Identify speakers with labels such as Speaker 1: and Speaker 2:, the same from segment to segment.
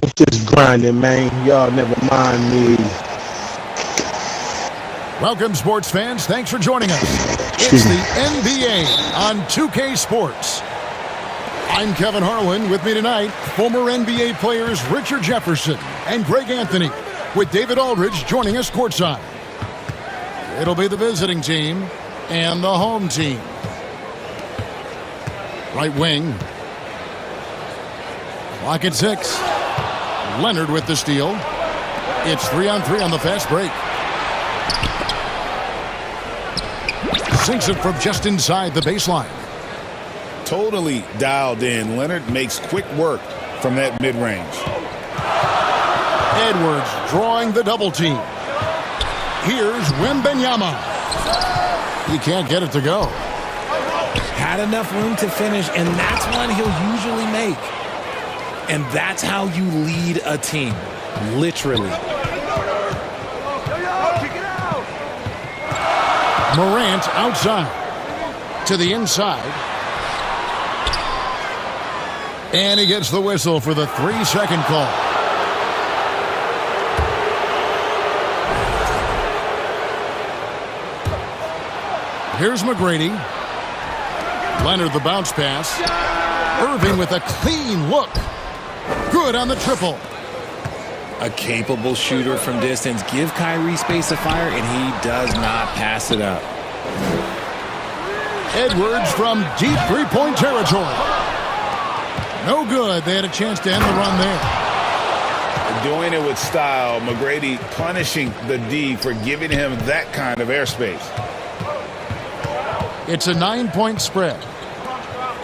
Speaker 1: It's just grinding, man. Y'all never mind me.
Speaker 2: Welcome, sports fans. Thanks for joining us. It's the NBA on 2K Sports. I'm Kevin Harlan. With me tonight, former NBA players Richard Jefferson and Greg Anthony, with David Aldridge joining us courtside. It'll be the visiting team and the home team. Right wing. Clock at 6. Leonard with the steal. It's 3-on-3 on the fast break. Sinks it from just inside the baseline.
Speaker 3: Totally dialed in. Leonard makes quick work from that mid-range.
Speaker 2: Edwards drawing the double team. Here's Wembanyama. He can't get it to go.
Speaker 4: Had enough room to finish, and that's one he'll usually make. And that's how you lead a team, literally.
Speaker 2: Morant outside to the inside. And he gets the whistle for the 3-second call. Here's McGrady. Leonard the bounce pass. Irving with a clean look. Good on the triple.
Speaker 4: A capable shooter from distance. Give Kyrie space to fire, and he does not pass it up.
Speaker 2: Edwards from deep three-point territory. No good. They had a chance to end the run there.
Speaker 3: Doing it with style. McGrady punishing the D for giving him that kind of airspace.
Speaker 2: It's a 9-point spread.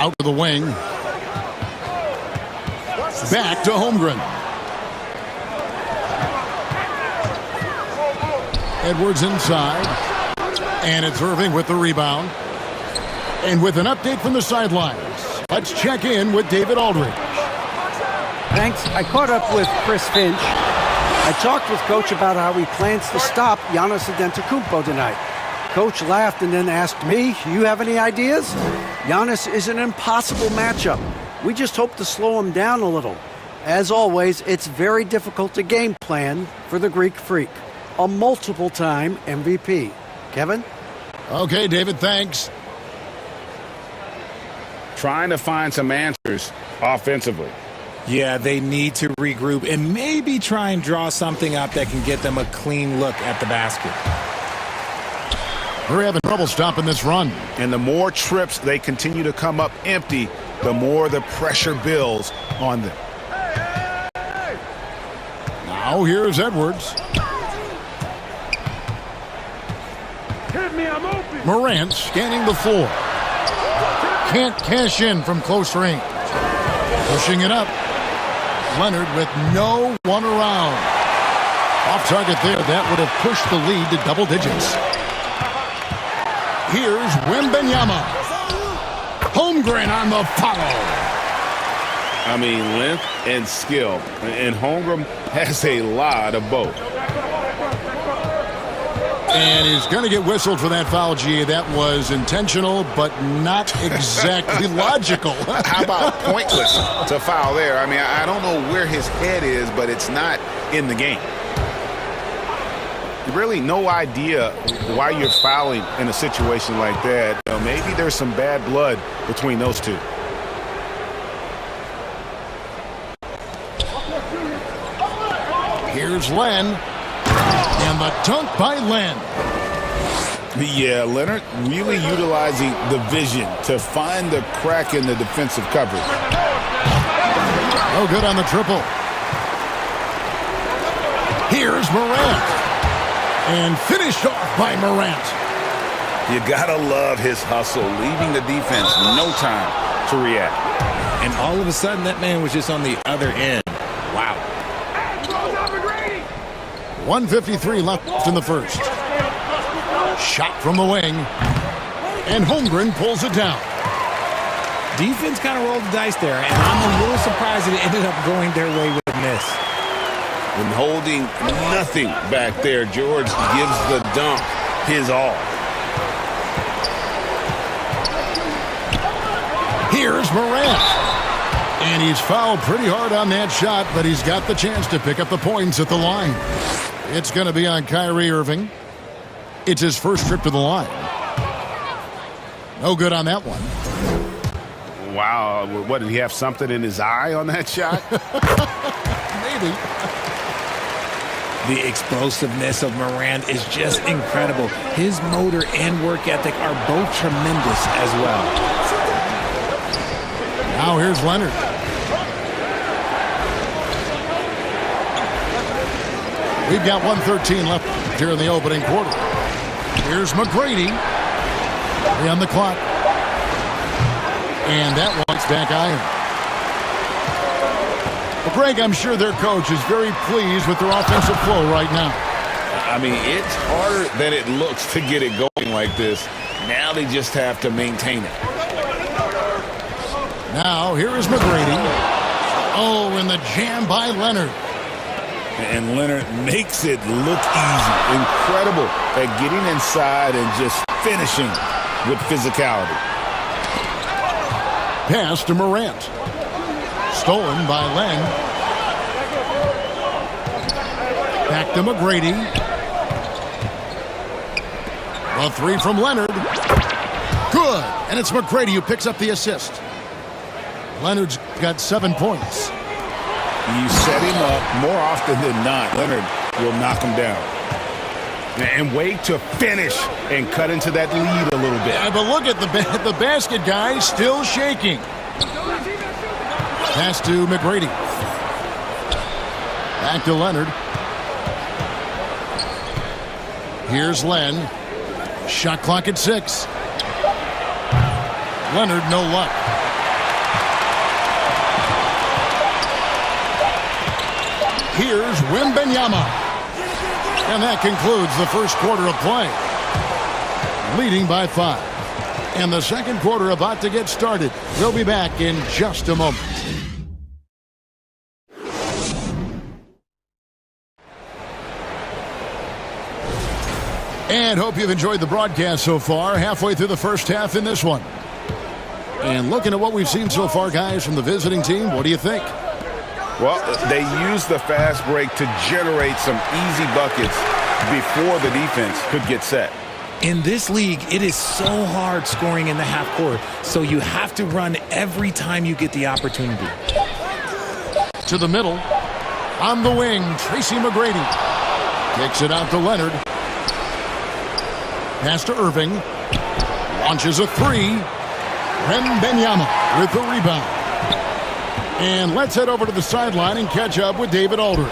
Speaker 2: Out to the wing. Back to Holmgren. Edwards inside. And it's Irving with the rebound. And with an update from the sidelines, let's check in with David Aldridge.
Speaker 5: Thanks. I caught up with Chris Finch. I talked with Coach about how he plans to stop Giannis Antetokounmpo tonight. Coach laughed and then asked me, "You have any ideas?" Giannis is an impossible matchup. We just hope to slow him down a little. As always, it's very difficult to game plan for the Greek Freak, a multiple-time MVP. Kevin?
Speaker 2: Okay, David, thanks.
Speaker 3: Trying to find some answers offensively.
Speaker 4: Yeah, they need to regroup and maybe try and draw something up that can get them a clean look at the basket.
Speaker 2: We're having trouble stopping this run.
Speaker 3: And the more trips they continue to come up empty, the more the pressure builds on them.
Speaker 2: Now here's Edwards. Morant scanning the floor. Can't cash in from close range. Pushing it up. Leonard with no one around. Off target there. That would have pushed the lead to double digits. Here's Wembanyama. Holmgren on the follow.
Speaker 3: I mean, length and skill. And Holmgren has a lot of both.
Speaker 2: And he's going to get whistled for that foul, G. That was intentional, but not exactly logical.
Speaker 3: How about pointless to foul there? I mean, I don't know where his head is, but it's not in the game. Really no idea why you're fouling in a situation like that. Maybe there's some bad blood between those two.
Speaker 2: Here's Len. And the dunk by Len.
Speaker 3: Yeah, Leonard really utilizing the vision to find the crack in the defensive coverage.
Speaker 2: No good on the triple. Here's Morant. And finished off by Morant.
Speaker 3: You gotta love his hustle, leaving the defense no time to react.
Speaker 4: And all of a sudden, that man was just on the other end. Wow.
Speaker 2: 1:53 left in the first. Shot from the wing. And Holmgren pulls it down.
Speaker 4: Defense kind of rolled the dice there, and I'm a little surprised that it ended up going their way with a miss.
Speaker 3: And holding nothing back there, George gives the dunk his all.
Speaker 2: Here's Morant. And he's fouled pretty hard on that shot, but he's got the chance to pick up the points at the line. It's going to be on Kyrie Irving. It's his first trip to the line. No good on that one.
Speaker 3: Wow, what, did he have something in his eye on that shot?
Speaker 2: Maybe.
Speaker 4: The explosiveness of Morant is just incredible. His motor and work ethic are both tremendous as well.
Speaker 2: Now here's Leonard. We've got 1:13 left here in the opening quarter. Here's McGrady. 3 on the clock. And that one's back iron. Well, Greg, I'm sure their coach is very pleased with their offensive flow right now.
Speaker 3: I mean, it's harder than it looks to get it going like this. Now they just have to maintain it.
Speaker 2: Now, here is McGrady. Oh, and the jam by Leonard.
Speaker 3: And Leonard makes it look easy. Incredible at getting inside and just finishing with physicality.
Speaker 2: Pass to Morant. Stolen by Len. Back to McGrady. A 3 from Leonard. Good. And it's McGrady who picks up the assist. Leonard's got 7 points.
Speaker 3: You set him up more often than not. Leonard will knock him down. And wait to finish and cut into that lead a little bit.
Speaker 2: Yeah, but look at the basket guy still shaking. Pass to McGrady. Back to Leonard. Here's Len. Shot clock at 6. Leonard, no luck. Here's Wembanyama. And that concludes the first quarter of play. Leading by 5. And the second quarter about to get started. We'll be back in just a moment. And hope you've enjoyed the broadcast so far. Halfway through the first half in this one. And looking at what we've seen so far, guys, from the visiting team, what do you think?
Speaker 3: Well, they used the fast break to generate some easy buckets before the defense could get set.
Speaker 4: In this league, it is so hard scoring in the half court, so you have to run every time you get the opportunity.
Speaker 2: To the middle. On the wing, Tracy McGrady. Kicks it out to Leonard. Pass to Irving. Launches a 3. Wembanyama with the rebound. And let's head over to the sideline and catch up with David Aldridge.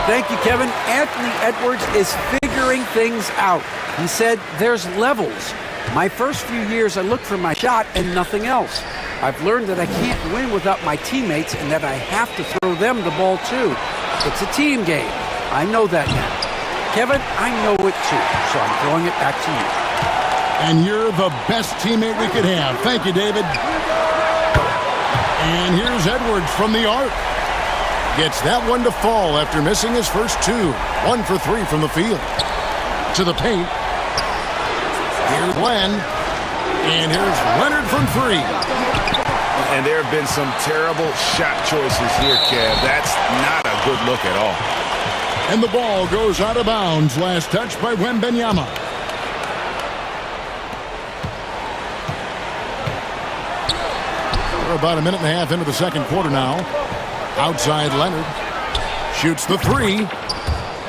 Speaker 5: Thank you, Kevin. Anthony Edwards is figuring things out. He said there's levels. My first few years, I looked for my shot and nothing else. I've learned that I can't win without my teammates and that I have to throw them the ball too. It's a team game. I know that now. Kevin, I know it too, so I'm throwing it back to you.
Speaker 2: And you're the best teammate we could have. Thank you, David. And here's Edwards from the arc. Gets that one to fall after missing his first 2. 1 for 3 from the field. To the paint. Here's Len. And here's Leonard from 3.
Speaker 3: And there have been some terrible shot choices here, Kev. That's not a good look at all.
Speaker 2: And the ball goes out of bounds. Last touch by Wembanyama. We're about a minute and a half into the second quarter now. Outside Leonard. Shoots the 3.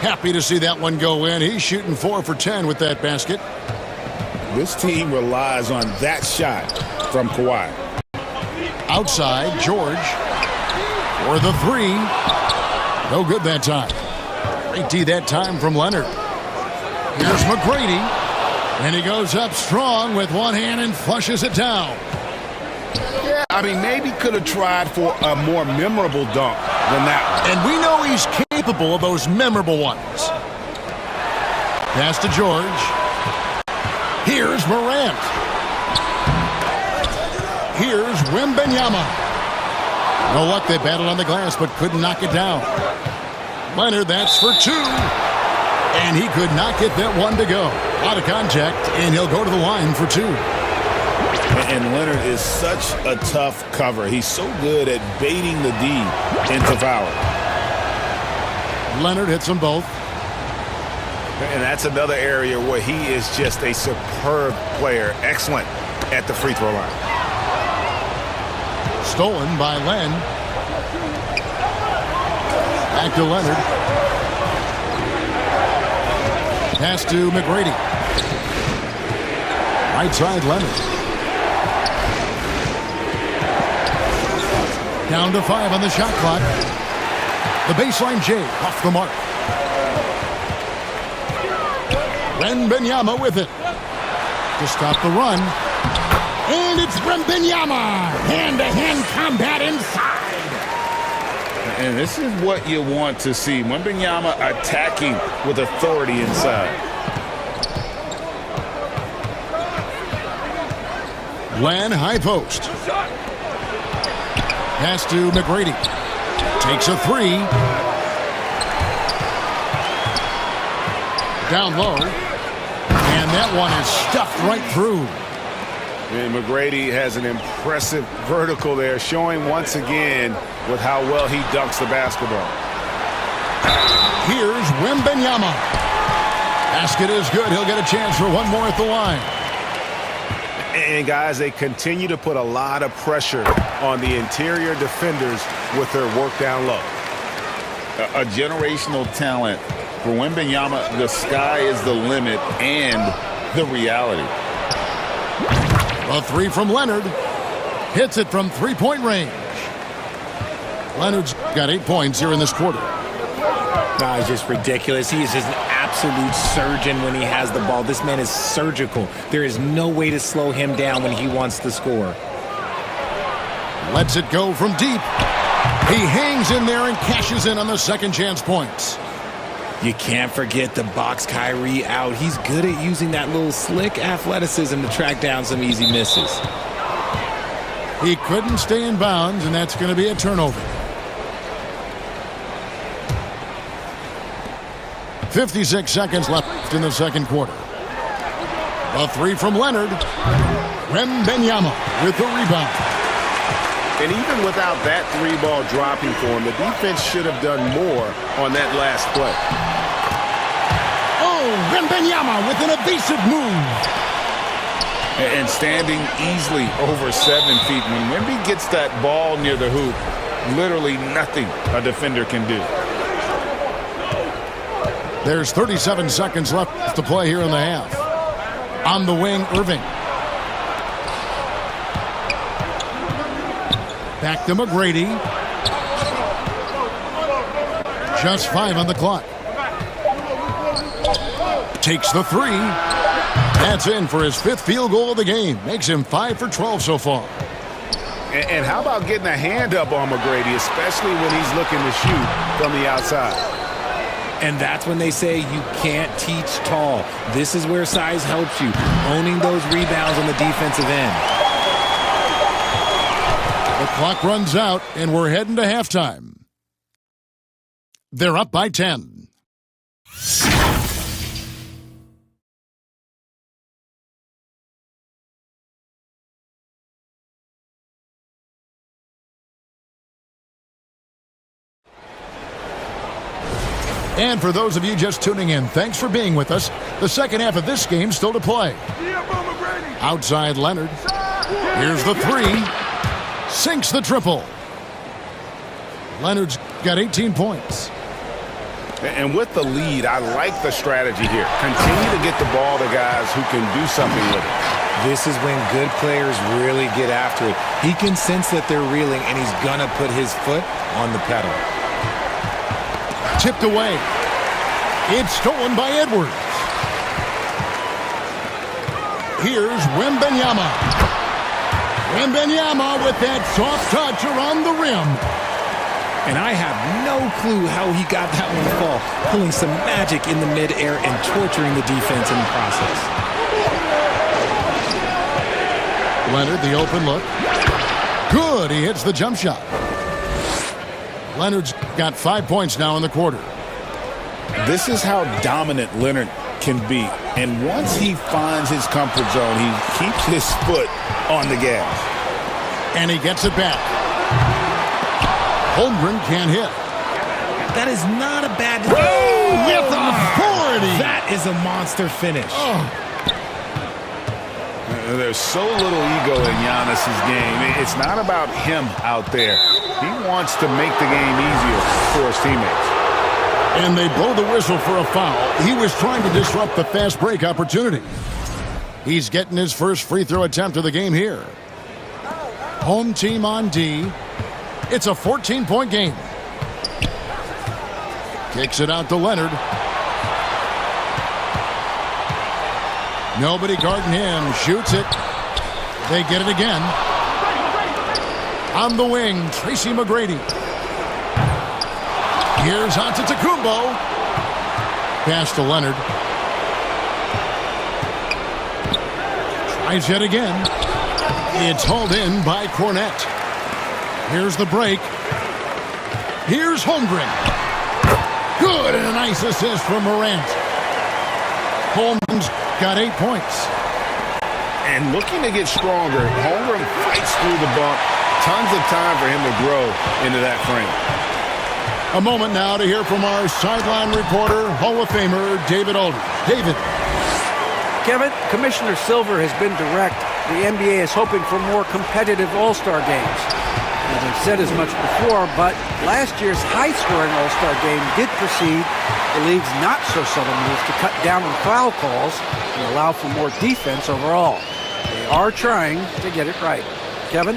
Speaker 2: Happy to see that one go in. He's shooting 4 for 10 with that basket.
Speaker 3: This team relies on that shot from Kawhi.
Speaker 2: Outside, George. For the 3. No good that time. Great D that time from Leonard. Here's McGrady. And he goes up strong with one hand and flushes it down.
Speaker 3: Yeah, I mean, maybe could have tried for a more memorable dunk than that one.
Speaker 2: And we know he's capable of those memorable ones. Pass to George. Here's Morant. Here's Wembanyama. No luck, they battled on the glass but couldn't knock it down. Leonard, that's for 2. And he could not get that one to go. Out of contact, and he'll go to the line for 2.
Speaker 3: And Leonard is such a tough cover. He's so good at baiting the D into foul.
Speaker 2: Leonard hits them both.
Speaker 3: And that's another area where he is just a superb player. Excellent at the free throw line.
Speaker 2: Stolen by Len. Back to Leonard. Pass to McGrady. Right side Leonard. Down to 5 on the shot clock. The baseline J off the mark. Wembanyama with it to stop the run. And it's Wembanyama. Hand-to-hand combat inside.
Speaker 3: And this is what you want to see. Wembanyama attacking with authority inside.
Speaker 2: Len high post. Pass to McGrady. Takes a 3. Down low. And that one is stuffed right through.
Speaker 3: And McGrady has an impressive vertical there, showing once again with how well he dunks the basketball.
Speaker 2: Here's Wembanyama. Basket is good. He'll get a chance for one more at the line.
Speaker 3: And guys, they continue to put a lot of pressure on the interior defenders with their work down low. A generational talent. For Wembanyama, the sky is the limit and the reality.
Speaker 2: A 3 from Leonard. Hits it from three-point range. Leonard's got 8 points here in this quarter.
Speaker 4: It's just ridiculous. He is just an absolute surgeon when he has the ball. This man is surgical. There is no way to slow him down when he wants to score.
Speaker 2: Lets it go from deep. He hangs in there and cashes in on the second chance points.
Speaker 4: You can't forget the box Kyrie out. He's good at using that little slick athleticism to track down some easy misses.
Speaker 2: He couldn't stay in bounds, and that's going to be a turnover. 56 seconds left in the second quarter. A 3 from Leonard. Wembanyama with the rebound.
Speaker 3: And even without that 3-ball dropping for him, the defense should have done more on that last play.
Speaker 2: Oh, Wembanyama with an evasive move.
Speaker 3: And standing easily over 7 feet. When Wemby gets that ball near the hoop, literally nothing a defender can do.
Speaker 2: There's 37 seconds left to play here in the half. On the wing, Irving. Back to McGrady. Just 5 on the clock. Takes the 3. That's in for his 5th field goal of the game. Makes him 5 for 12 so far.
Speaker 3: And how about getting a hand up on McGrady, especially when he's looking to shoot from the outside?
Speaker 4: And that's when they say you can't teach tall. This is where size helps you, owning those rebounds on the defensive end.
Speaker 2: The clock runs out, and we're heading to halftime. They're up by 10. And for those of you just tuning in, thanks for being with us. The second half of this game still to play. Outside Leonard. Here's the 3. Sinks the triple. Leonard's got 18 points.
Speaker 3: And with the lead, I like the strategy here. Continue to get the ball to guys who can do something with it.
Speaker 4: This is when good players really get after it. He can sense that they're reeling, and he's going to put his foot on the pedal.
Speaker 2: Tipped away. It's stolen by Edwards. Here's Wembanyama. Wembanyama with that soft touch around the rim.
Speaker 4: And I have no clue how he got that one to fall, pulling some magic in the midair and torturing the defense in the process.
Speaker 2: Leonard, the open look. Good, he hits the jump shot. Leonard's got 5 points now in the quarter.
Speaker 3: This is how dominant Leonard can be. And once he finds his comfort zone, he keeps his foot on the gas.
Speaker 2: And he gets it back. Holmgren can't hit.
Speaker 4: That is not a bad...
Speaker 2: With authority!
Speaker 4: That is a monster finish.
Speaker 3: There's so little ego in Giannis's game. It's not about him out there. He wants to make the game easier for his teammates.
Speaker 2: And they blow the whistle for a foul. He was trying to disrupt the fast break opportunity. He's getting his first free throw attempt of the game here. Home team on D. It's a 14-point game. Kicks it out to Leonard. Nobody guarding him. Shoots it. They get it again. On the wing, Tracy McGrady. Here's Antetokounmpo. Pass to Leonard. Tries yet again. It's hauled in by Cornette. Here's the break. Here's Holmgren. Good, and a nice assist from Morant. Holmgren's got 8 points.
Speaker 3: And looking to get stronger, Holmgren fights through the bump. Tons of time for him to grow into that frame.
Speaker 2: A moment now to hear from our sideline reporter, Hall of Famer David Aldridge. David.
Speaker 5: Kevin, Commissioner Silver has been direct. The NBA is hoping for more competitive All-Star games. Now, they've said as much before, but last year's high-scoring All-Star game did precede the league's not-so-subtle moves to cut down on foul calls and allow for more defense overall. They are trying to get it right. Kevin?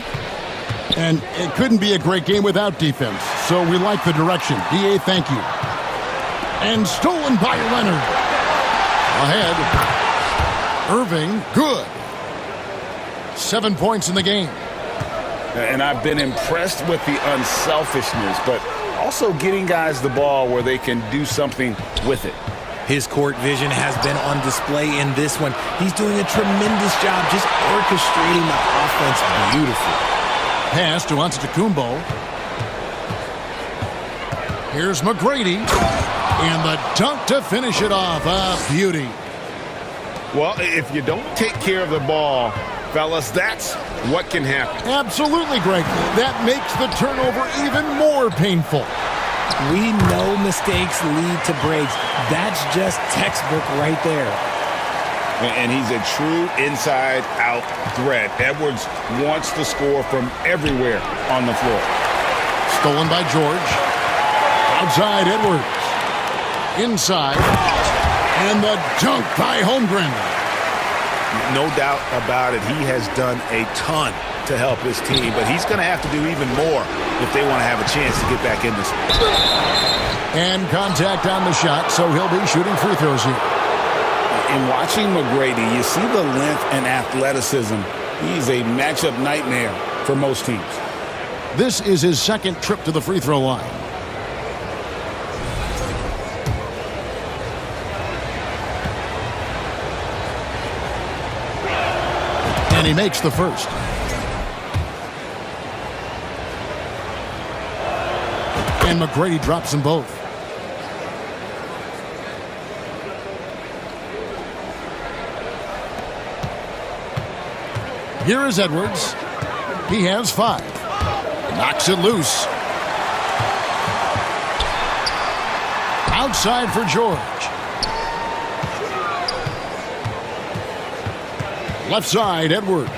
Speaker 2: And it couldn't be a great game without defense, so we like the direction. DA, thank you. And stolen by Leonard. Ahead. Irving, good. 7 points in the game.
Speaker 3: And I've been impressed with the unselfishness, but also getting guys the ball where they can do something with it.
Speaker 4: His court vision has been on display in this one. He's doing a tremendous job just orchestrating the offense beautifully.
Speaker 2: Pass to Antetokounmpo. Here's McGrady. And the dunk to finish it off. A beauty.
Speaker 3: Well, if you don't take care of the ball, fellas, that's what can happen.
Speaker 2: Absolutely, Greg. That makes the turnover even more painful.
Speaker 4: We know mistakes lead to breaks. That's just textbook right there.
Speaker 3: And he's a true inside-out threat. Edwards wants to score from everywhere on the floor.
Speaker 2: Stolen by George. Outside Edwards. Inside. And the dunk by Holmgren.
Speaker 3: No doubt about it. He has done a ton to help his team, but he's going to have to do even more if they want to have a chance to get back in this.
Speaker 2: And contact on the shot, so he'll be shooting free throws here.
Speaker 3: In watching McGrady, you see the length and athleticism. He's a matchup nightmare for most teams.
Speaker 2: This is his second trip to the free throw line. And he makes the first. And McGrady drops them both. Here is Edwards. He has 5. Knocks it loose. Outside for George. Left side, Edwards.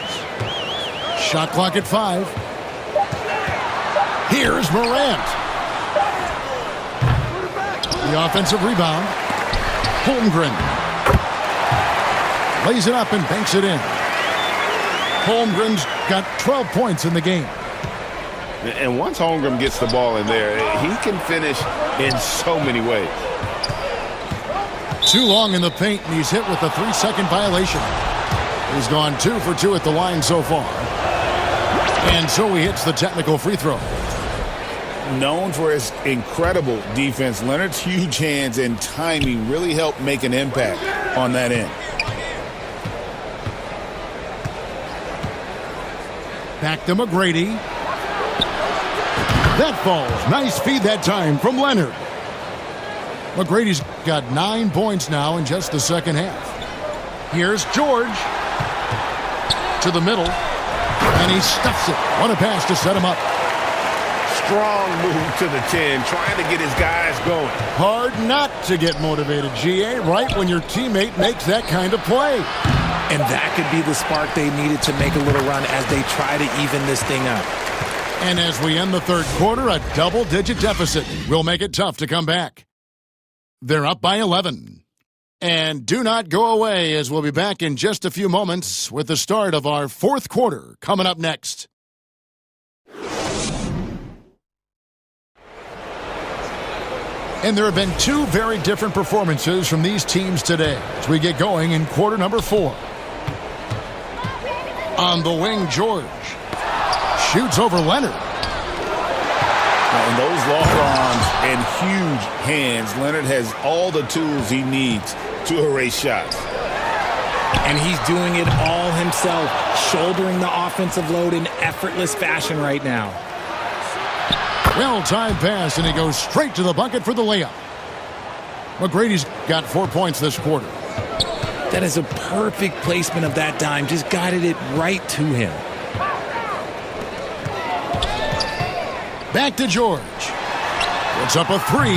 Speaker 2: Shot clock at 5. Here's Morant. The offensive rebound. Holmgren. Lays it up and banks it in. Holmgren's got 12 points in the game.
Speaker 3: And once Holmgren gets the ball in there, he can finish in so many ways.
Speaker 2: Too long in the paint, and he's hit with a 3-second violation. He's gone 2 for 2 at the line so far. And so he hits the technical free throw.
Speaker 3: Known for his incredible defense, Leonard's huge hands and timing really helped make an impact on that end.
Speaker 2: Back to McGrady. That falls. Nice feed that time from Leonard. McGrady's got 9 points now in just the second half. Here's George to the middle, and he stuffs it. What a pass to set him up.
Speaker 3: Strong move to the 10, trying to get his guys going.
Speaker 2: Hard not to get motivated, GA, right when your teammate makes that kind of play.
Speaker 4: And that could be the spark they needed to make a little run as they try to even this thing up.
Speaker 2: And as we end the third quarter, a double-digit deficit will make it tough to come back. They're up by 11. And do not go away, as we'll be back in just a few moments with the start of our fourth quarter coming up next. And there have been 2 very different performances from these teams today as we get going in quarter number 4. On the wing, George shoots over Leonard.
Speaker 3: And those long arms and huge hands, Leonard has all the tools he needs to erase shots.
Speaker 4: And he's doing it all himself, shouldering the offensive load in effortless fashion right now.
Speaker 2: Well-timed pass, and he goes straight to the bucket for the layup. McGrady's got 4 points this quarter.
Speaker 4: That is a perfect placement of that dime. Just guided it right to him.
Speaker 2: Back to George. Puts up a 3.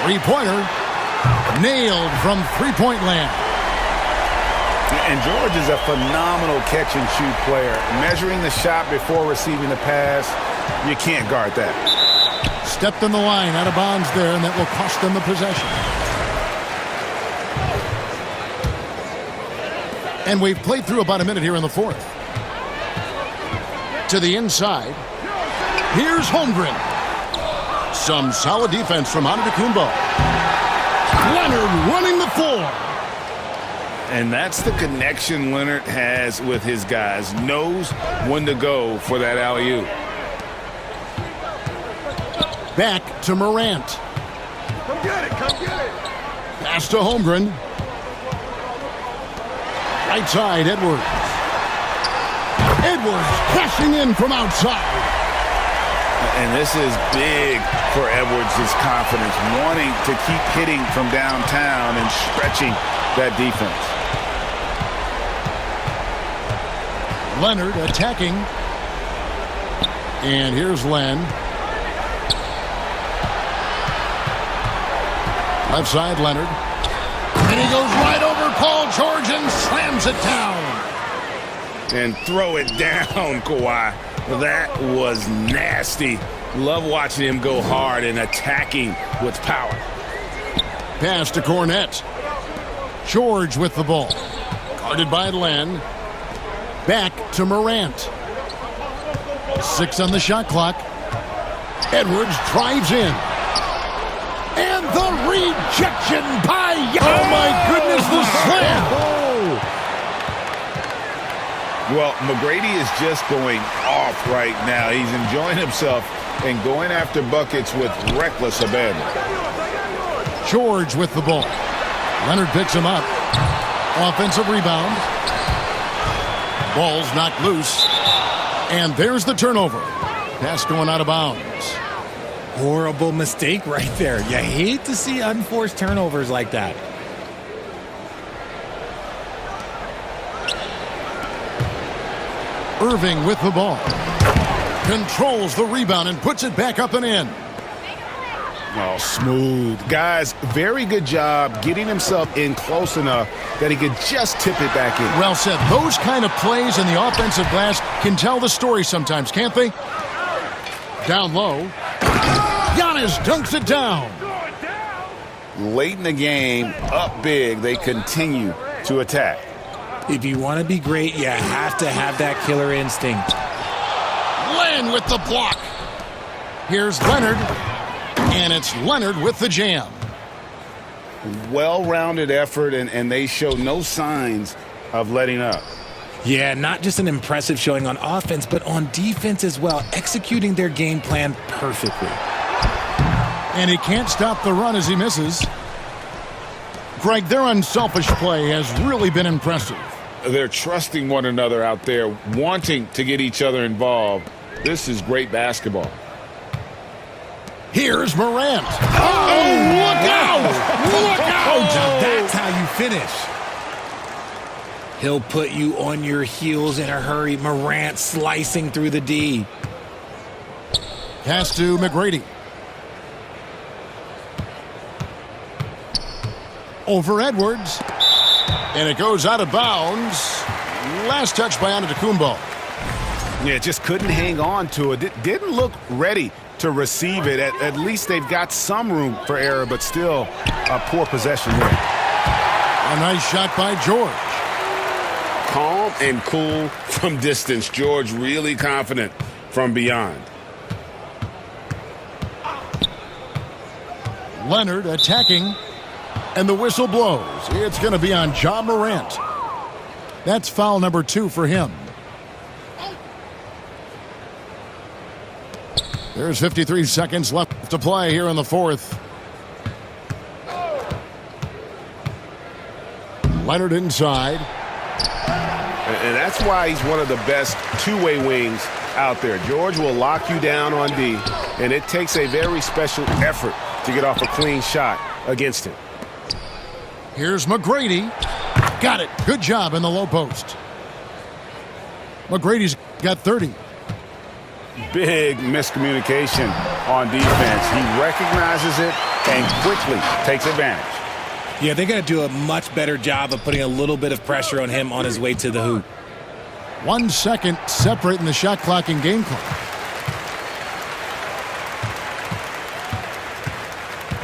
Speaker 2: Three-pointer. Nailed from three-point land.
Speaker 3: And George is a phenomenal catch-and-shoot player. Measuring the shot before receiving the pass, you can't guard that.
Speaker 2: Stepped in the line, out of bounds there, and that will cost them the possession. And we've played through about a minute here in the fourth. To the inside. Here's Holmgren. Some solid defense from Antetokounmpo. Leonard running the floor.
Speaker 3: And that's the connection Leonard has with his guys. Knows when to go for that alley-oop.
Speaker 2: Back to Morant.
Speaker 6: Come get it, come get it.
Speaker 2: Pass to Holmgren. Right side, Edwards. Edwards crashing in from outside.
Speaker 3: And this is big for Edwards' confidence, wanting to keep hitting from downtown and stretching that defense.
Speaker 2: Leonard attacking. And here's Len. Left side, Leonard. And he goes right over Paul George and slams it down.
Speaker 3: And throw it down, Kawhi. That was nasty. Love watching him go hard and attacking with power.
Speaker 2: Pass to Cornette. George with the ball. Guarded by Len. Back to Morant. 6 on the shot clock. Edwards drives in. And the rejection by Giannis. Oh my goodness, the slam.
Speaker 3: Well, McGrady is just going off right now. He's enjoying himself and going after buckets with reckless abandon.
Speaker 2: George with the ball. Leonard picks him up. Offensive rebound. Ball's knocked loose. And there's the turnover. Pass going out of bounds.
Speaker 4: Horrible mistake right there. You hate to see unforced turnovers like that.
Speaker 2: Irving with the ball. Controls the rebound and puts it back up and in.
Speaker 3: Oh, smooth. Guys, very good job getting himself in close enough that he could just tip it back in.
Speaker 2: Well said. Those kind of plays in the offensive glass can tell the story sometimes, can't they? Down low. Giannis dunks it down.
Speaker 3: Late in the game, up big, they continue to attack.
Speaker 4: If you want to be great, you have to have that killer instinct.
Speaker 2: Len with the block. Here's Leonard. And it's Leonard with the jam.
Speaker 3: Well-rounded effort, and they show no signs of letting up.
Speaker 4: Yeah, not just an impressive showing on offense, but on defense as well, executing their game plan perfectly.
Speaker 2: And he can't stop the run as he misses. Greg, their unselfish play has really been impressive.
Speaker 3: They're trusting one another out there, wanting to get each other involved. This is great basketball.
Speaker 2: Here's Morant. Oh, look out! Look
Speaker 4: Now
Speaker 2: out!
Speaker 4: that's how you finish. He'll put you on your heels in a hurry. Morant slicing through the D.
Speaker 2: Pass to McGrady. Over Edwards. And it goes out of bounds. Last touch by Antetokounmpo.
Speaker 3: Yeah, just couldn't hang on to it. Didn't look ready to receive it. At least they've got some room for error, but still a poor possession there.
Speaker 2: A nice shot by George.
Speaker 7: Calm and cool from distance. George really confident from beyond.
Speaker 2: Leonard attacking. And the whistle blows. It's going to be on Ja Morant. That's foul number 2 for him. There's 53 seconds left to play here in the fourth. Leonard inside.
Speaker 3: And that's why he's one of the best two-way wings out there. George will lock you down on D, and it takes a very special effort to get off a clean shot against him.
Speaker 2: Here's McGrady. Got it. Good job in the low post. McGrady's got 30.
Speaker 3: Big miscommunication on defense. He recognizes it and quickly takes advantage.
Speaker 4: Yeah, they got to do a much better job of putting a little bit of pressure on him on his way to the hoop.
Speaker 2: 1 second separating the shot clock and game clock.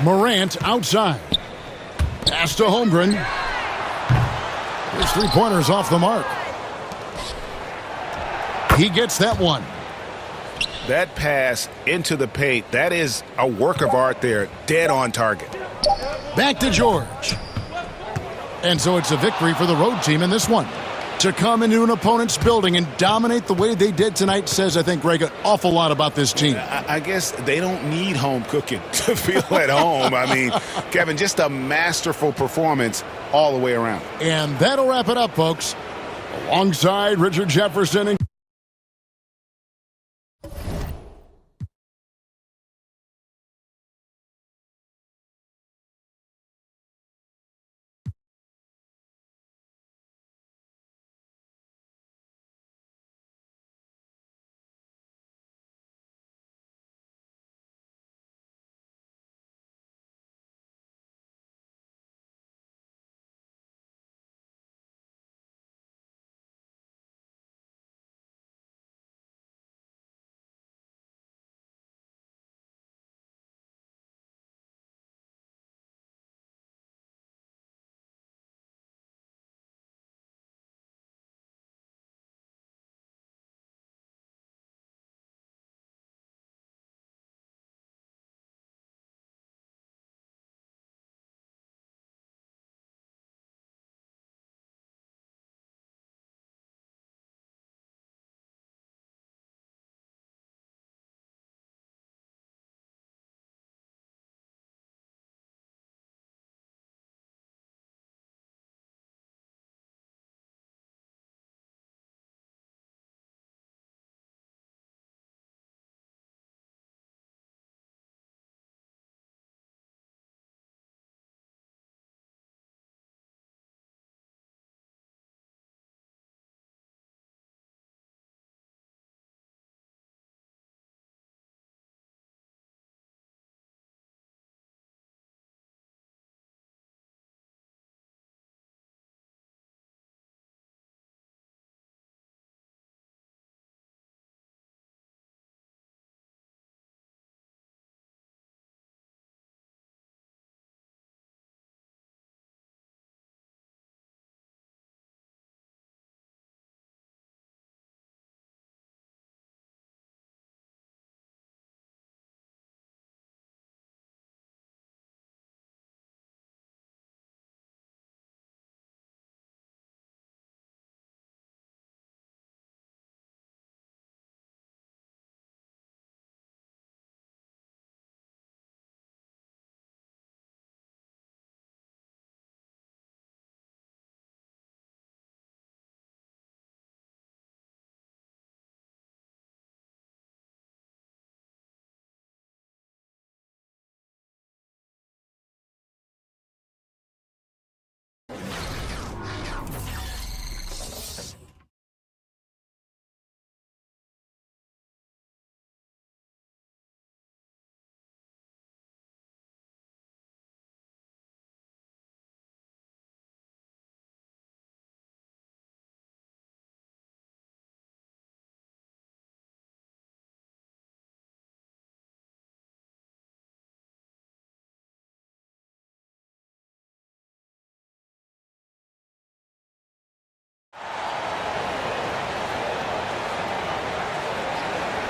Speaker 2: Morant outside. Pass to Holmgren. His three-pointer's off the mark. He gets that one.
Speaker 3: That pass into the paint, that is a work of art there. Dead on target.
Speaker 2: Back to George. And so it's a victory for the road team in this one. To come into an opponent's building and dominate the way they did tonight says, I think, Greg, an awful lot about this team.
Speaker 3: I guess they don't need home cooking to feel at home. I mean, Kevin, just a masterful performance all the way around.
Speaker 2: And that'll wrap it up, folks. Alongside Richard Jefferson and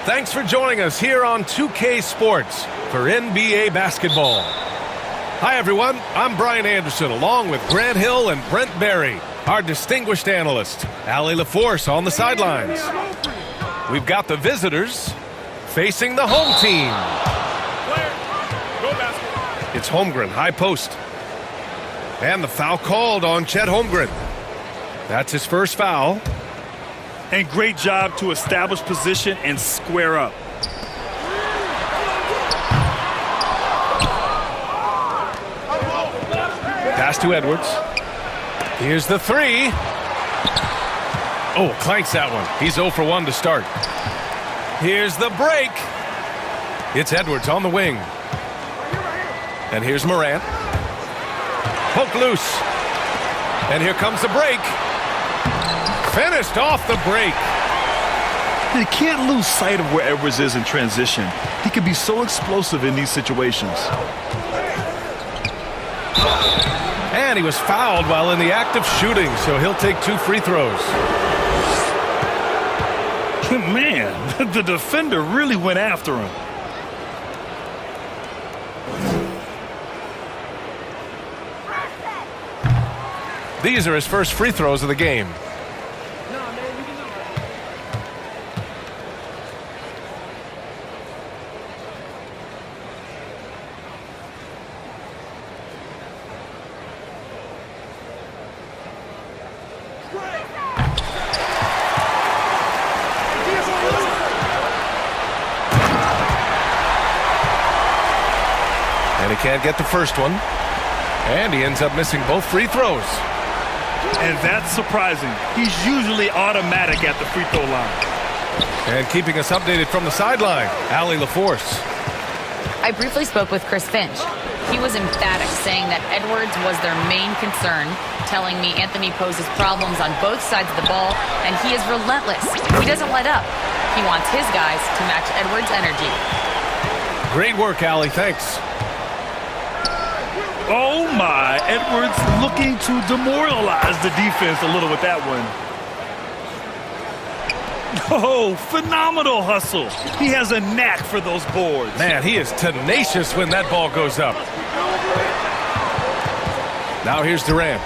Speaker 8: Thanks for joining us here on 2K Sports for NBA basketball. Hi, everyone. I'm Brian Anderson, along with Grant Hill and Brent Barry, our distinguished analyst, Allie LaForce on the sidelines. We've got the visitors facing the home team. It's Holmgren, high post. And the foul called on Chet Holmgren. That's his first foul.
Speaker 9: And great job to establish position and square up.
Speaker 8: Pass to Edwards. Here's the three. Oh, clanks that one. He's 0 for 1 to start. Here's the break. It's Edwards on the wing. And here's Morant. Poke loose. And here comes the break. Finished off the break.
Speaker 9: You can't lose sight of where Edwards is in transition. He can be so explosive in these situations.
Speaker 8: And he was fouled while in the act of shooting, so he'll take 2 free throws.
Speaker 9: Man, the defender really went after him.
Speaker 8: These are his first free throws of the game. And he can't get the first one. And he ends up missing both free throws.
Speaker 9: And that's surprising. He's usually automatic at the free throw line.
Speaker 8: And keeping us updated from the sideline, Allie LaForce.
Speaker 10: I briefly spoke with Chris Finch. He was emphatic, saying that Edwards was their main concern, telling me Anthony poses problems on both sides of the ball, and he is relentless. He doesn't let up. He wants his guys to match Edwards' energy.
Speaker 8: Great work, Allie. Thanks.
Speaker 9: Oh my, Edwards looking to demoralize the defense a little with that one. Oh, phenomenal hustle. He has a knack for those boards.
Speaker 8: Man, he is tenacious when that ball goes up. Now here's Durant.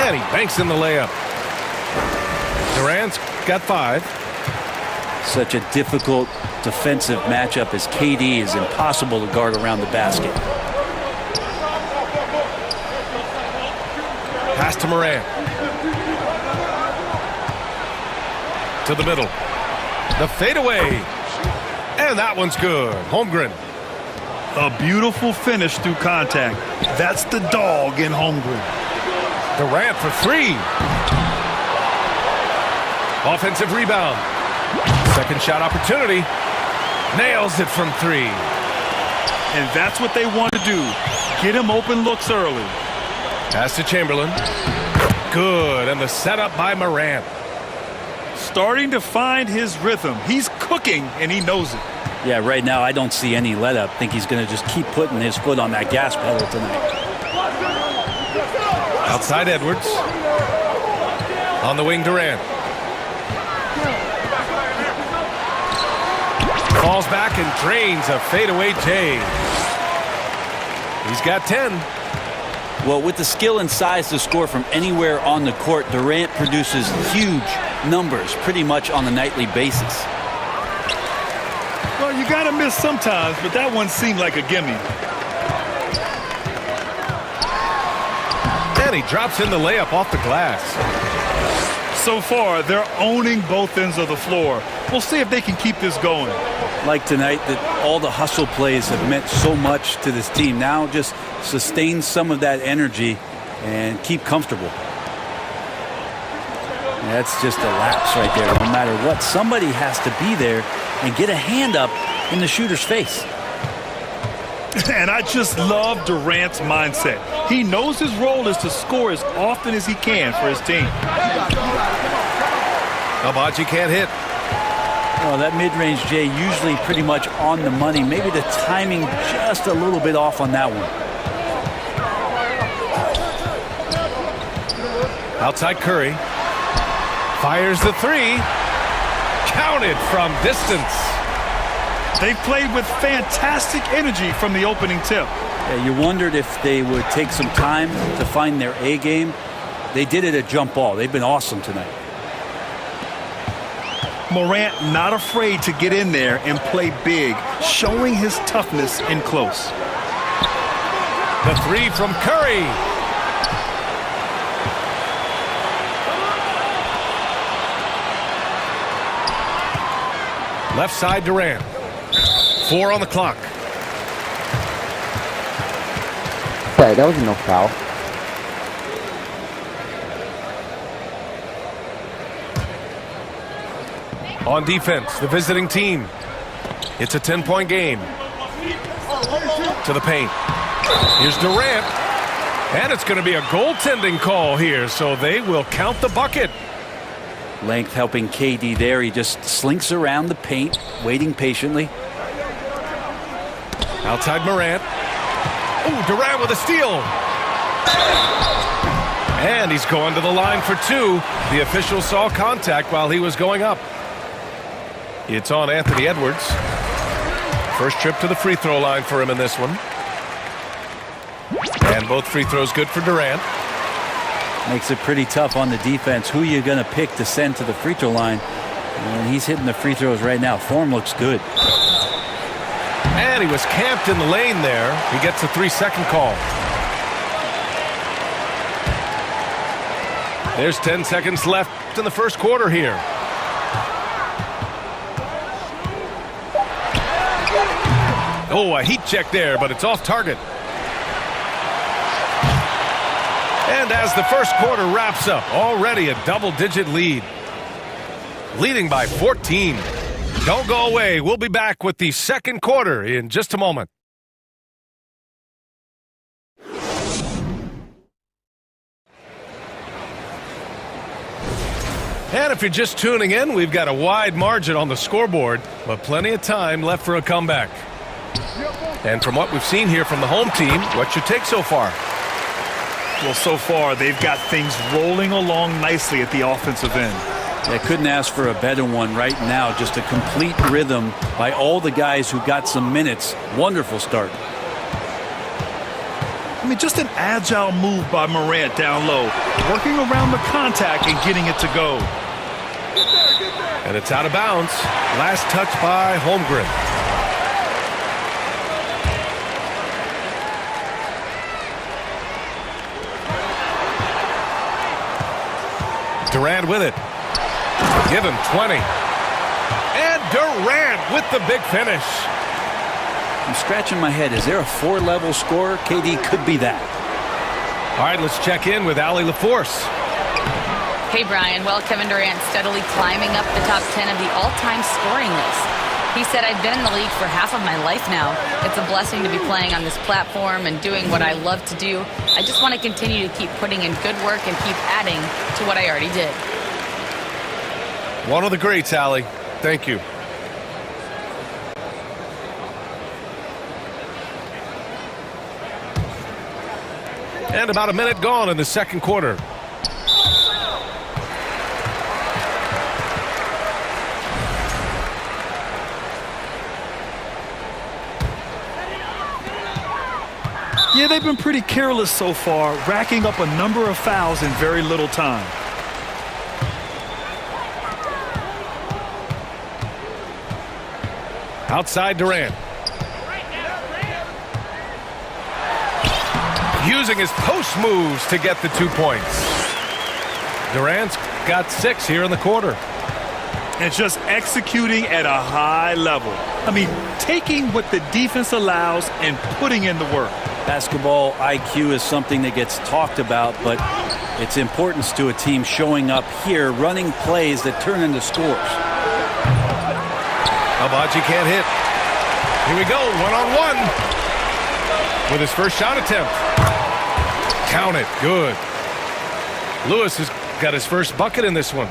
Speaker 8: And he banks in the layup. Durant's got 5.
Speaker 11: Such a difficult defensive matchup as KD is impossible to guard around the basket.
Speaker 8: Pass to Morant. To the middle. The fadeaway. And that one's good. Holmgren.
Speaker 9: A beautiful finish through contact. That's the dog in Holmgren.
Speaker 8: Durant for 3. Offensive rebound. Second shot opportunity. Nails it from 3.
Speaker 9: And that's what they want to do. Get him open looks early.
Speaker 8: Pass to Chamberlain. Good. And the setup by Morant.
Speaker 9: Starting to find his rhythm. He's cooking, and he knows it.
Speaker 11: Yeah, right now I don't see any let up. I think he's going to just keep putting his foot on that gas pedal tonight.
Speaker 8: Outside Edwards. On the wing, Durant. Falls back and drains a fadeaway J. He's got 10.
Speaker 11: Well, with the skill and size to score from anywhere on the court, Durant produces huge numbers pretty much on a nightly basis.
Speaker 9: Well, you got to miss sometimes, but that one seemed like a gimme.
Speaker 8: And he drops in the layup off the glass.
Speaker 9: So far, they're owning both ends of the floor. We'll see if they can keep this going.
Speaker 11: Like tonight, that all the hustle plays have meant so much to this team. Now just sustain some of that energy and keep comfortable. That's just a lapse right there. No matter what, somebody has to be there and get a hand up in the shooter's face.
Speaker 9: And I just love Durant's mindset. He knows his role is to score as often as he can for his team.
Speaker 8: Abaji can't hit.
Speaker 11: Well, that mid-range J usually pretty much on the money. Maybe the timing just a little bit off on that one.
Speaker 8: Outside Curry. Fires the 3. counted from distance.
Speaker 9: They've played with fantastic energy from the opening tip.
Speaker 11: Yeah, you wondered if they would take some time to find their A game. They did it at jump ball. They've been awesome tonight.
Speaker 9: Morant not afraid to get in there and play big, showing his toughness in close.
Speaker 8: The three from Curry. Left side Durant. 4 on the clock.
Speaker 12: Sorry, that was no foul.
Speaker 8: On defense, the visiting team. It's a 10-point game. To the paint. Here's Durant. And it's going to be a goaltending call here, so they will count the bucket.
Speaker 11: Length helping KD there. He just slinks around the paint, waiting patiently.
Speaker 8: Outside Morant. Ooh, Durant with a steal. And he's going to the line for 2. The official saw contact while he was going up. It's on Anthony Edwards. First trip to the free throw line for him in this one. And both free throws good for Durant.
Speaker 11: Makes it pretty tough on the defense. Who you going to pick to send to the free throw line? And he's hitting the free throws right now. Form looks good.
Speaker 8: And he was camped in the lane there. He gets a 3-second call. There's 10 seconds left in the first quarter here. Oh, a heat check there, but it's off target. And as the first quarter wraps up, already a double-digit lead. Leading by 14. Don't go away. We'll be back with the second quarter in just a moment. And if you're just tuning in, we've got a wide margin on the scoreboard, but plenty of time left for a comeback. And from what we've seen here from the home team, what's your take so far?
Speaker 9: Well, so far, they've got things rolling along nicely at the offensive end.
Speaker 11: I couldn't ask for a better one right now. Just a complete rhythm by all the guys who got some minutes. Wonderful start.
Speaker 9: I mean, just an agile move by Morant down low, working around the contact and getting it to go.
Speaker 8: And it's out of bounds. Last touch by Holmgren. Durant with it. Give him 20. And Durant with the big finish.
Speaker 11: I'm scratching my head. Is there a 4-level scorer? KD could be that.
Speaker 8: All right, let's check in with Allie LaForce.
Speaker 10: Hey, Brian. Well, Kevin Durant steadily climbing up the top 10 of the all-time scoring list. He said, I've been in the league for half of my life now. It's a blessing to be playing on this platform and doing what I love to do. I just want to continue to keep putting in good work and keep adding to what I already did.
Speaker 8: One of the greats, Allie. Thank you. And about a minute gone in the second quarter.
Speaker 9: Yeah, they've been pretty careless so far, racking up a number of fouls in very little time.
Speaker 8: Outside Durant. Using his post moves to get the 2 points. Durant's got 6 here in the quarter.
Speaker 9: And just executing at a high level. I mean, taking what the defense allows and putting in the work.
Speaker 11: Basketball IQ is something that gets talked about, but its importance to a team showing up here, running plays that turn into scores.
Speaker 8: Agbaji can't hit. Here we go, one-on-one. With his first shot attempt. Count it, good. Lewis has got his first bucket in this one.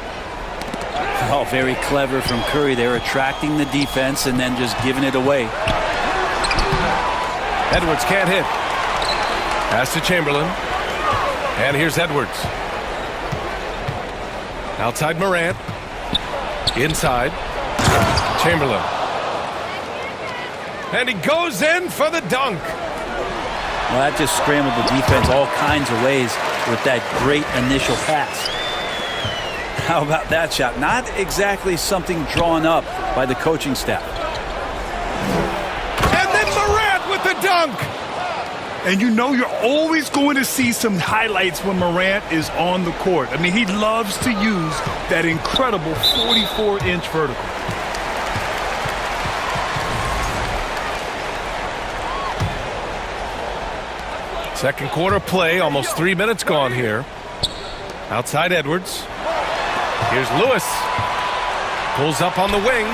Speaker 11: Oh, very clever from Curry. They're attracting the defense and then just giving it away.
Speaker 8: Edwards can't hit. Pass to Chamberlain. And here's Edwards. Outside Morant. Inside. Chamberlain. And he goes in for the dunk.
Speaker 11: Well, that just scrambled the defense all kinds of ways with that great initial pass. How about that shot? Not exactly something drawn up by the coaching staff.
Speaker 8: And then Morant with the dunk.
Speaker 9: And you know you're always going to see some highlights when Morant is on the court. I mean, he loves to use that incredible 44-inch vertical.
Speaker 8: Second quarter play, almost 3 minutes gone here. Outside Edwards. Here's Lewis. Pulls up on the wing.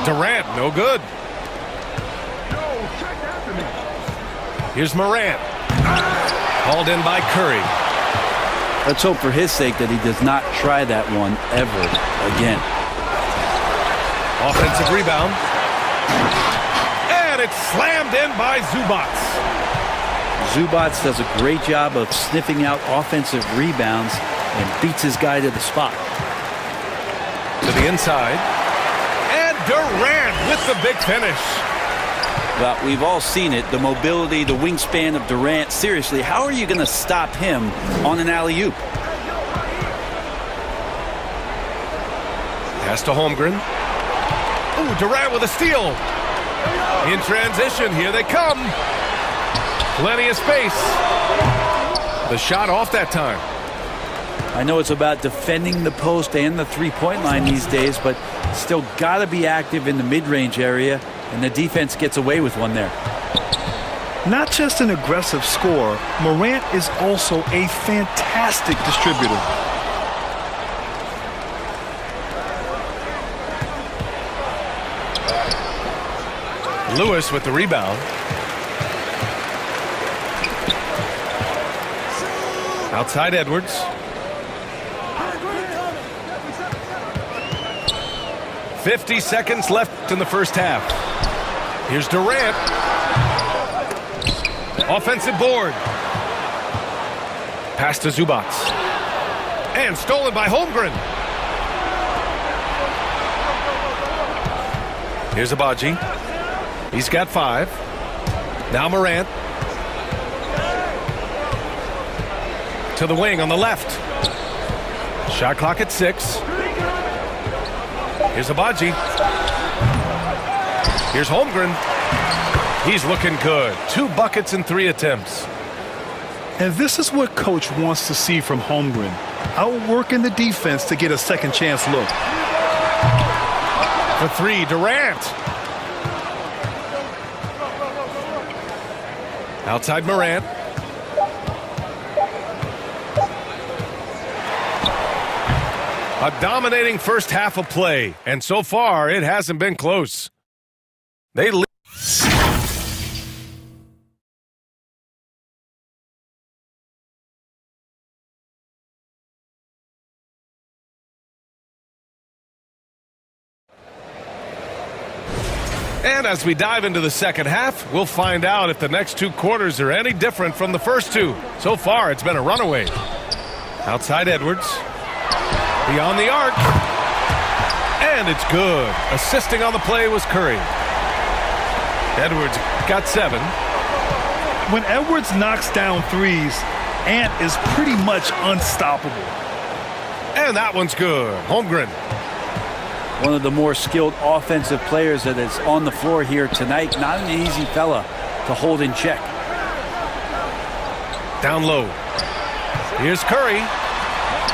Speaker 8: Durant, no good. Here's Morant. Called in by Curry.
Speaker 11: Let's hope for his sake that he does not try that one ever again.
Speaker 8: Offensive rebound. And it's slammed in by Zubac.
Speaker 11: Zubac does a great job of sniffing out offensive rebounds and beats his guy to the spot.
Speaker 8: To the inside. And Durant with the big finish.
Speaker 11: Well, we've all seen it, the mobility, the wingspan of Durant. Seriously, how are you going to stop him on an alley-oop?
Speaker 8: Pass to Holmgren. Ooh, Durant with a steal. In transition, here they come. Plenty of space. The shot off that time.
Speaker 11: I know it's about defending the post and the three-point line these days, but still got to be active in the mid-range area, and the defense gets away with one there.
Speaker 9: Not just an aggressive scorer, Morant is also a fantastic distributor.
Speaker 8: Lewis with the rebound. Outside Edwards. 50 seconds left in the first half. Here's Durant. Offensive board. Pass to Zubac. And stolen by Holmgren. Here's Abaji. He's got 5. Now Morant. To the wing on the left. Shot clock at 6. Here's Abaji. Here's Holmgren. He's looking good. 2 buckets in 3 attempts.
Speaker 9: And this is what Coach wants to see from Holmgren. Outworking the defense to get a second chance look.
Speaker 8: For 3, Durant. Outside Morant. A dominating first half of play, and so far it hasn't been close. They lead. And as we dive into the second half, we'll find out if the next 2 quarters are any different from the first 2. So far, it's been a runaway. Outside Edwards. Beyond the arc. And it's good. Assisting on the play was Curry. Edwards got 7.
Speaker 9: When Edwards knocks down threes, Ant is pretty much unstoppable.
Speaker 8: And that one's good. Holmgren.
Speaker 11: One of the more skilled offensive players that is on the floor here tonight. Not an easy fella to hold in check.
Speaker 8: Down low. Here's Curry.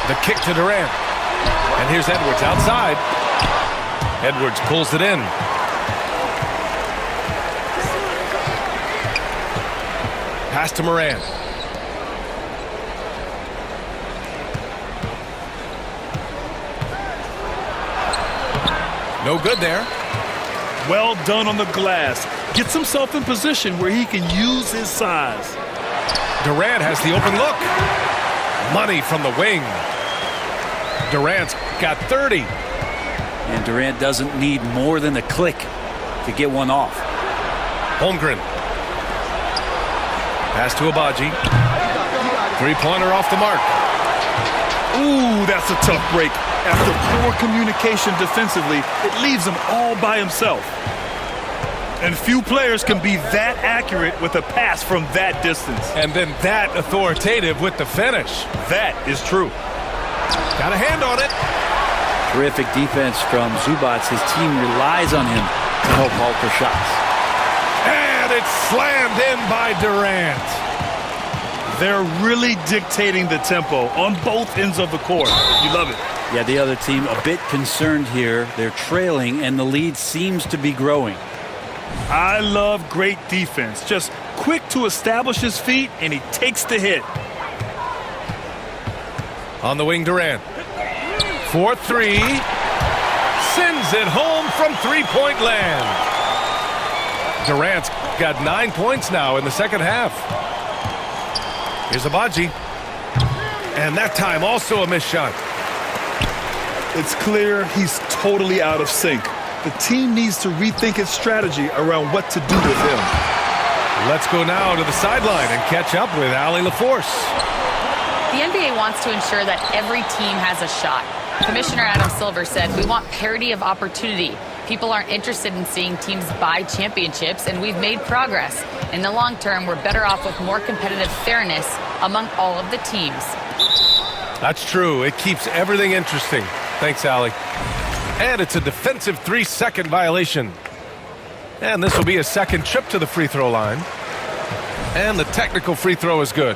Speaker 8: The kick to Durant. And here's Edwards outside. Edwards pulls it in. Pass to Morant. No good there.
Speaker 9: Well done on the glass. Gets himself in position where he can use his size.
Speaker 8: Durant has the open look. Money from the wing. Durant's got 30.
Speaker 11: And Durant doesn't need more than a click to get one off.
Speaker 8: Holmgren. Pass to Abaji. 3-pointer off the mark.
Speaker 9: Ooh, that's a tough break. After poor communication defensively, it leaves him all by himself. And few players can be that accurate with a pass from that distance.
Speaker 8: And then that authoritative with the finish.
Speaker 9: That is true.
Speaker 8: Got a hand on it.
Speaker 11: Terrific defense from Zubac. His team relies on him to help alter shots.
Speaker 8: And it's slammed in by Durant.
Speaker 9: They're really dictating the tempo on both ends of the court. You love it.
Speaker 11: Yeah, the other team a bit concerned here. They're trailing, and the lead seems to be growing.
Speaker 9: I love great defense. Just quick to establish his feet, and he takes the hit.
Speaker 8: On the wing, Durant. 4-3. Sends it home from three-point land. Durant's got 9 points now in the second half. Here's Agbaji. And that time also a missed shot.
Speaker 9: It's clear he's totally out of sync. The team needs to rethink its strategy around what to do with him.
Speaker 8: Let's go now to the sideline and catch up with Allie LaForce.
Speaker 10: The NBA wants to ensure that every team has a shot. Commissioner Adam Silver said, "We want parity of opportunity. People aren't interested in seeing teams buy championships, and we've made progress. In the long term, we're better off with more competitive fairness among all of the teams."
Speaker 8: That's true. It keeps everything interesting. Thanks, Allie. And it's a defensive 3-second violation. And this will be a second trip to the free throw line. And the technical free throw is good.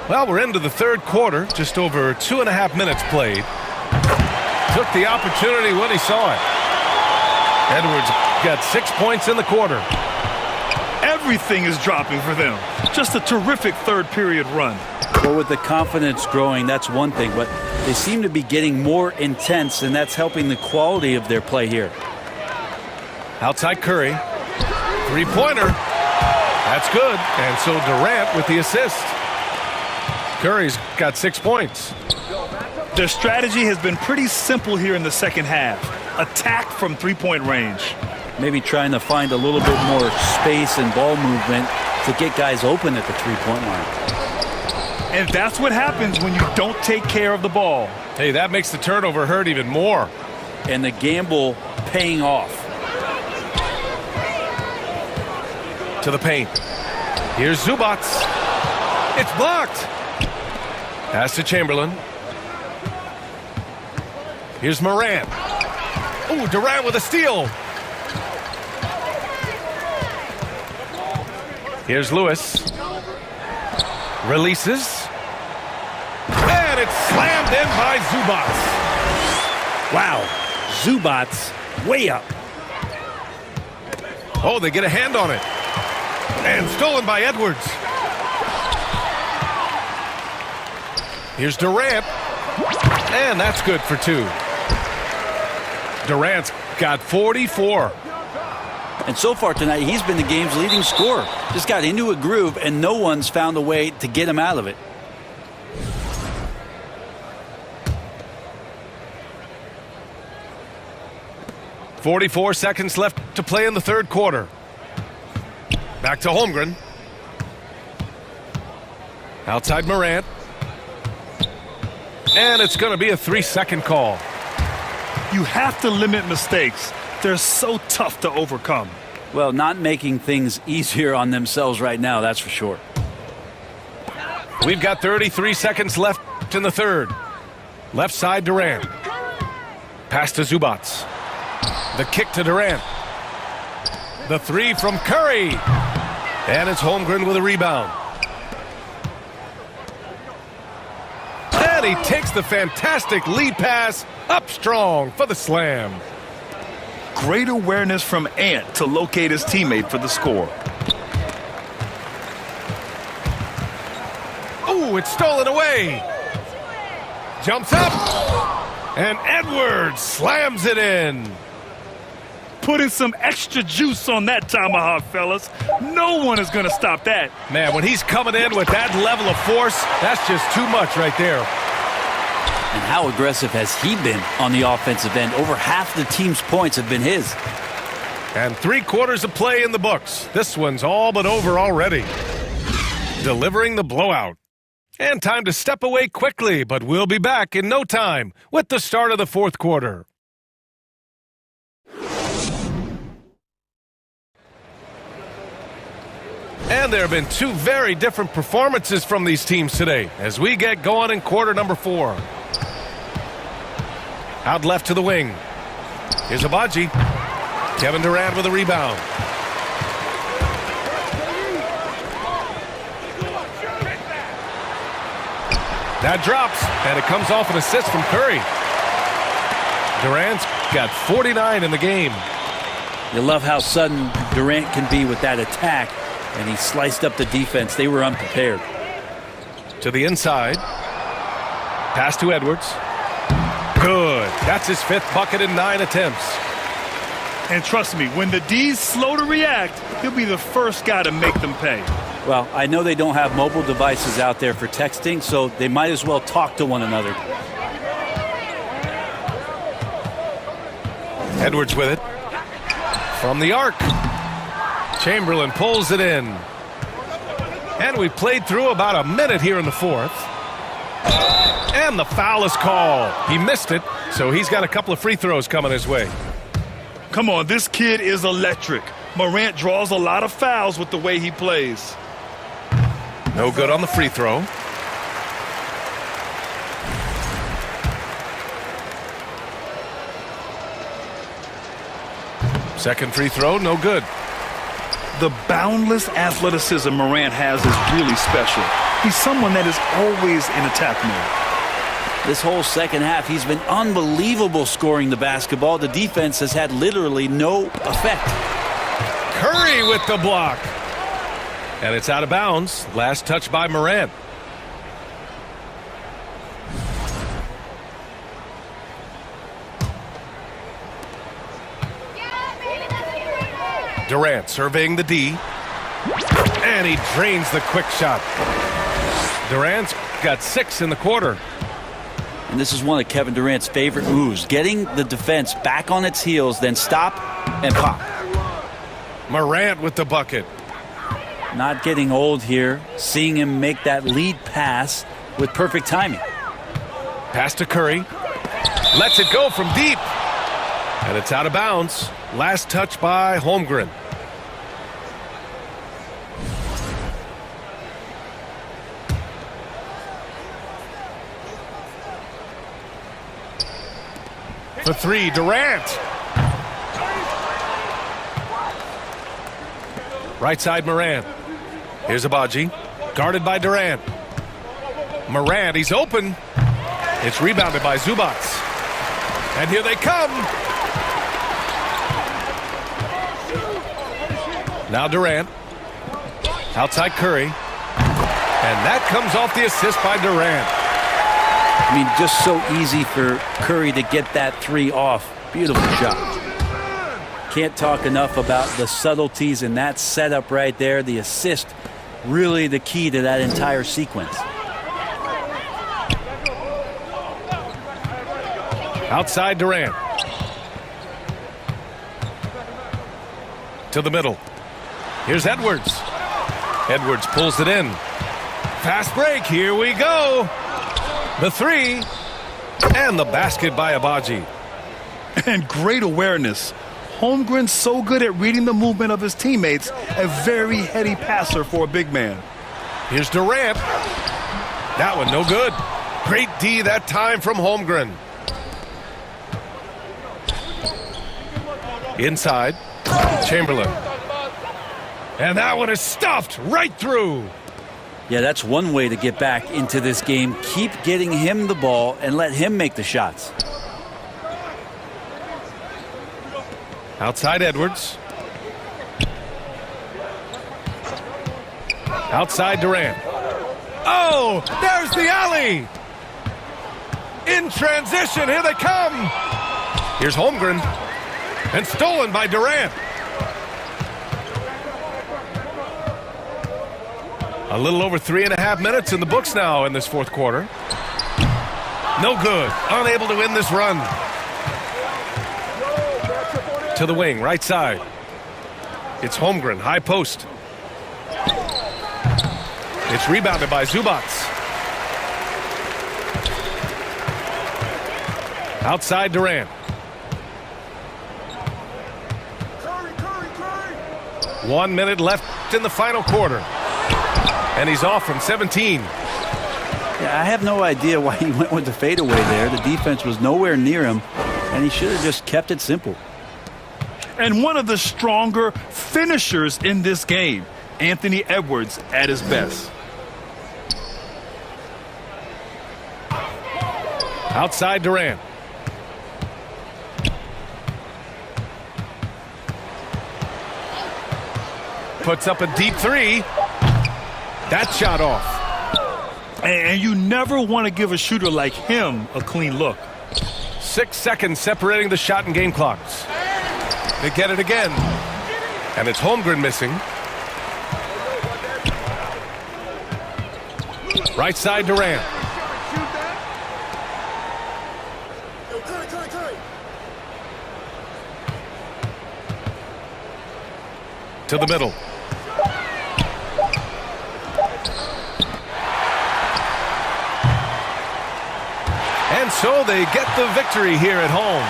Speaker 8: Well, we're into the third quarter, just over 2.5 minutes played. Took the opportunity when he saw it. Edwards got 6 points in the quarter.
Speaker 9: Everything is dropping for them. Just a terrific third period run.
Speaker 11: Well, with the confidence growing, that's one thing, but they seem to be getting more intense, and that's helping the quality of their play here.
Speaker 8: Outside Curry. Three-pointer. That's good. And so Durant with the assist. Curry's got 6 points.
Speaker 9: Their strategy has been pretty simple here in the second half. Attack from three-point range.
Speaker 11: Maybe trying to find a little bit more space and ball movement to get guys open at the three-point line.
Speaker 9: And that's what happens when you don't take care of the ball.
Speaker 8: Hey, that makes the turnover hurt even more.
Speaker 11: And the gamble paying off.
Speaker 8: To the paint. Here's Zubac. It's blocked. Pass to Chamberlain. Here's Morant. Ooh, Durant with a steal. Here's Lewis. Releases. And it's slammed in by Zubac.
Speaker 4: Wow. Zubac way up.
Speaker 8: Oh, they get a hand on it. And stolen by Edwards. Here's Durant. And that's good for 2. Durant's got 44.
Speaker 11: And so far tonight, he's been the game's leading scorer. Just got into a groove, and no one's found a way to get him out of it.
Speaker 8: .44 seconds left to play in the third quarter. Back to Holmgren. Outside Morant. And it's going to be a 3-second call.
Speaker 9: You have to limit mistakes. They're so tough to overcome.
Speaker 11: Well, not making things easier on themselves right now, that's for sure.
Speaker 8: We've got 33 seconds left in the third. Left side Durant. Pass to Zubac. The kick to Durant. The three from Curry. And it's Holmgren with a rebound. And he takes the fantastic lead pass up strong for the slam.
Speaker 9: Great awareness from Ant to locate his teammate for the score.
Speaker 8: Ooh, it's stolen away. Jumps up. And Edwards slams it in.
Speaker 9: Putting some extra juice on that tomahawk, fellas. No one is going to stop that.
Speaker 8: Man, when he's coming in with that level of force, that's just too much right there.
Speaker 11: And how aggressive has he been on the offensive end? Over half the team's points have been his.
Speaker 8: And 3 quarters of play in the books. This one's all but over already. delivering the blowout. And time to step away quickly, but we'll be back in no time with the start of the fourth quarter. And there have been two very different performances from these teams today as we get going in quarter number 4. Out left to the wing. Here's Agbaji. Kevin Durant with a rebound. That drops, and it comes off an assist from Curry. Durant's got 49 in the game.
Speaker 11: You love how sudden Durant can be with that attack, and he sliced up the defense. They were unprepared.
Speaker 8: To the inside. Pass to Edwards. Good. That's his 5th bucket in 9 attempts.
Speaker 9: And trust me, when the D's slow to react, he'll be the first guy to make them pay.
Speaker 11: Well, I know they don't have mobile devices out there for texting, so they might as well talk to one another.
Speaker 8: Edwards with it. From the arc. Chamberlain pulls it in. And we played through about a minute here in the 4th. And the foul is called. He missed it, so he's got a couple of free throws coming his way.
Speaker 9: Come on, this kid is electric. Morant draws a lot of fouls with the way he plays.
Speaker 8: No good on the free throw. Second free throw, no good.
Speaker 9: The boundless athleticism Morant has is really special. He's someone that is always in attack mode.
Speaker 11: This whole second half, he's been unbelievable scoring the basketball. The defense has had literally no effect.
Speaker 8: Curry with the block. And it's out of bounds. Last touch by Morant. Durant surveying the D. And he drains the quick shot. Durant's got 6 in the quarter.
Speaker 11: And this is one of Kevin Durant's favorite moves. Getting the defense back on its heels, then stop and pop.
Speaker 8: Morant with the bucket.
Speaker 11: Not getting old here. Seeing him make that lead pass with perfect timing.
Speaker 8: Pass to Curry. Lets it go from deep. And it's out of bounds. Last touch by Holmgren. For 3, Durant. Right side, Morant. Here's Agbaji. Guarded by Durant. Morant, he's open. It's rebounded by Zubac. And here they come. Now Durant. Outside Curry. And that comes off the assist by Durant.
Speaker 11: I mean, just so easy for Curry to get that 3 off. Beautiful shot. Can't talk enough about the subtleties in that setup right there. The assist, really the key to that entire sequence.
Speaker 8: Outside Durant. To the middle. Here's Edwards. Edwards pulls it in. Fast break. Here we go. The 3. And the basket by Agbaji.
Speaker 9: And great awareness. Holmgren's so good at reading the movement of his teammates. A very heady passer for a big man.
Speaker 8: Here's Durant. That one no good. Great D that time from Holmgren. Inside. Chamberlain. And that one is stuffed right through.
Speaker 11: Yeah, that's one way to get back into this game. Keep getting him the ball and let him make the shots.
Speaker 8: Outside Edwards. Outside Durant. Oh, there's the alley. In transition, here they come. Here's Holmgren. And stolen by Durant. A little over 3.5 minutes in the books now in this fourth quarter. No good. Unable to win this run. To the wing, right side. It's Holmgren, high post. It's rebounded by Zubac. Outside Durant. 1 minute left in the final quarter. And he's off from 17.
Speaker 11: Yeah, I have no idea why he went with the fadeaway there. The defense was nowhere near him, and he should have just kept it simple.
Speaker 9: And one of the stronger finishers in this game, Anthony Edwards at his best.
Speaker 8: Outside Durant. Puts up a deep three. That shot off.
Speaker 9: And you never want to give a shooter like him a clean look.
Speaker 8: 6 seconds separating the shot and game clocks. They get it again. And it's Holmgren missing. Right side Durant. To the middle. And so they get the victory here at home.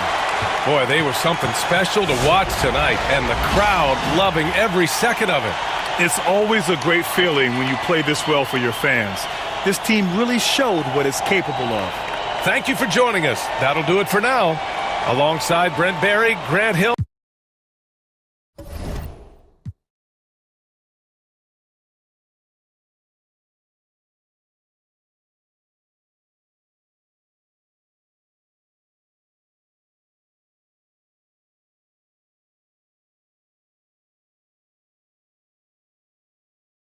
Speaker 8: Boy, they were something special to watch tonight, and the crowd loving every second of it.
Speaker 9: It's always a great feeling when you play this well for your fans. This team really showed what it's capable of.
Speaker 8: Thank you for joining us. That'll do it for now. Alongside Brent Barry, Grant Hill.